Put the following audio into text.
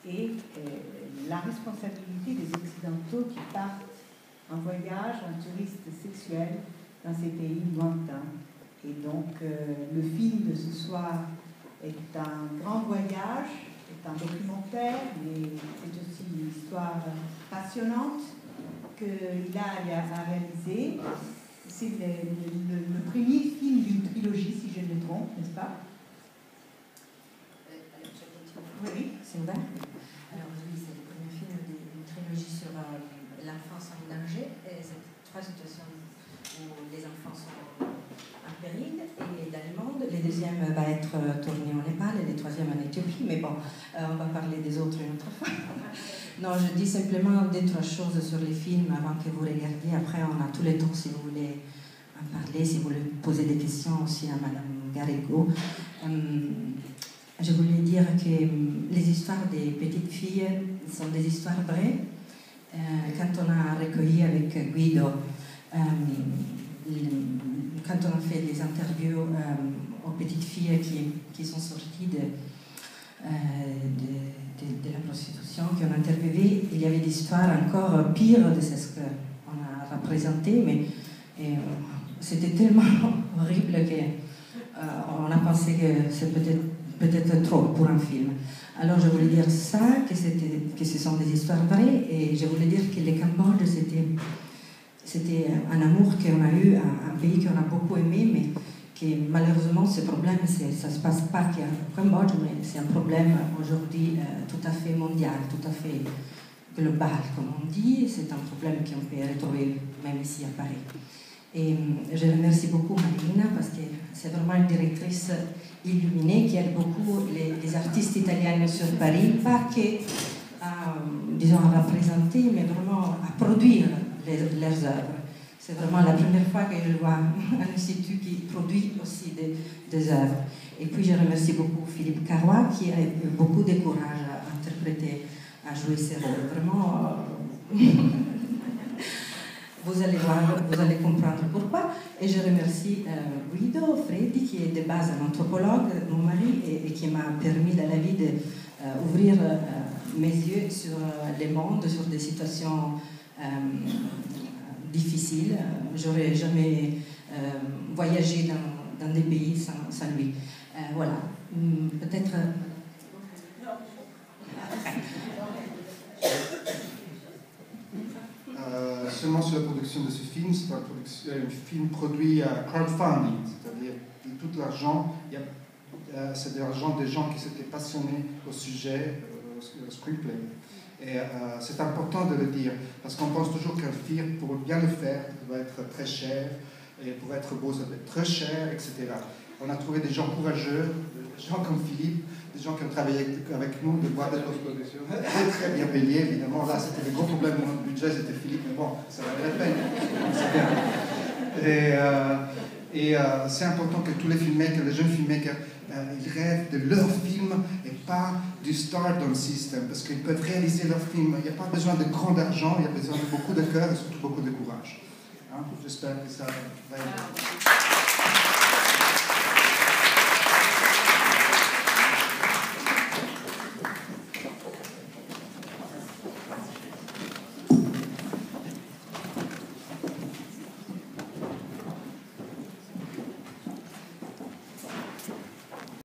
et la responsabilité des Occidentaux qui partent en voyage, en touriste sexuel dans ces pays lointains. Et donc, le film de ce soir est un grand voyage, est un documentaire, mais c'est aussi une histoire passionnante qu'il a à réaliser. C'est le premier film d'une trilogie, si je ne me trompe, n'est-ce pas? Oui, c'est ouvert. Alors oui, c'est le premier film d'une trilogie sur l'enfance en danger. Et c'est trois situations où les enfants sont en péril et dans le monde. Le deuxième va être tourné au Népal et le troisième en Éthiopie. Mais bon, on va parler des autres une autre fois. Non, je dis simplement deux, trois choses sur les films avant que vous regardiez. Après, on a tout le temps si vous voulez en parler, si vous voulez poser des questions aussi à Madame Garrigou. Je voulais dire que les histoires des petites filles sont des histoires vraies. Quand on a recueilli avec Guido, quand on a fait des interviews aux petites filles qui sont sorties de la prostitution, qu'on a interviewé, il y avait des histoires encore pires de ce qu'on a représenté, mais c'était tellement horrible qu'on a pensé que c'est peut-être trop pour un film. Alors je voulais dire ça, que ce sont des histoires vraies, et je voulais dire que le Cambodge, c'était un amour qu'on a eu, un pays qu'on a beaucoup aimé, mais que malheureusement ce problème, ça ne se passe pas qu'au Cambodge, mais c'est un problème aujourd'hui tout à fait mondial, tout à fait global, comme on dit. C'est un problème qu'on peut retrouver même ici à Paris. Et je remercie beaucoup Marina parce que c'est vraiment une directrice illuminée qui aide beaucoup les artistes italiens sur Paris, pas que disons à représenter, mais vraiment à produire leurs œuvres. C'est vraiment la première fois que je vois un institut qui produit aussi des œuvres. Et puis je remercie beaucoup Philippe Carrois qui a eu beaucoup de courage à interpréter, à jouer ces rôles. Vraiment, vous allez voir, vous allez comprendre pourquoi. Et je remercie Guido Freddi qui est de base un anthropologue, mon mari, et qui m'a permis dans la vie d'ouvrir mes yeux sur le monde, sur des situations difficiles. J'aurais jamais voyagé dans des pays sans lui. Voilà. Peut-être. Seulement sur la production de ce film, c'est un film produit à crowdfunding, c'est-à-dire tout l'argent, c'est de l'argent des gens qui s'étaient passionnés au sujet, au screenplay. Et c'est important de le dire, parce qu'on pense toujours qu'un film, pour bien le faire, doit être très cher, et pour être beau, ça doit être très cher, etc. On a trouvé des gens courageux, des gens comme Philippe, des gens qui ont travaillé avec nous, de boîtes de post-production, très bien payés, évidemment. Là, c'était le gros problème de notre budget, c'était Philippe, mais bon, ça valait la peine, c'est bien. Et c'est important que tous les filmmakers, les jeunes filmmakers, ils rêvent de leur film et pas du stardom system, parce qu'ils peuvent réaliser leur film. Il n'y a pas besoin de grand argent, il y a besoin de beaucoup de cœur et surtout beaucoup de courage. Hein? J'espère que ça va aider.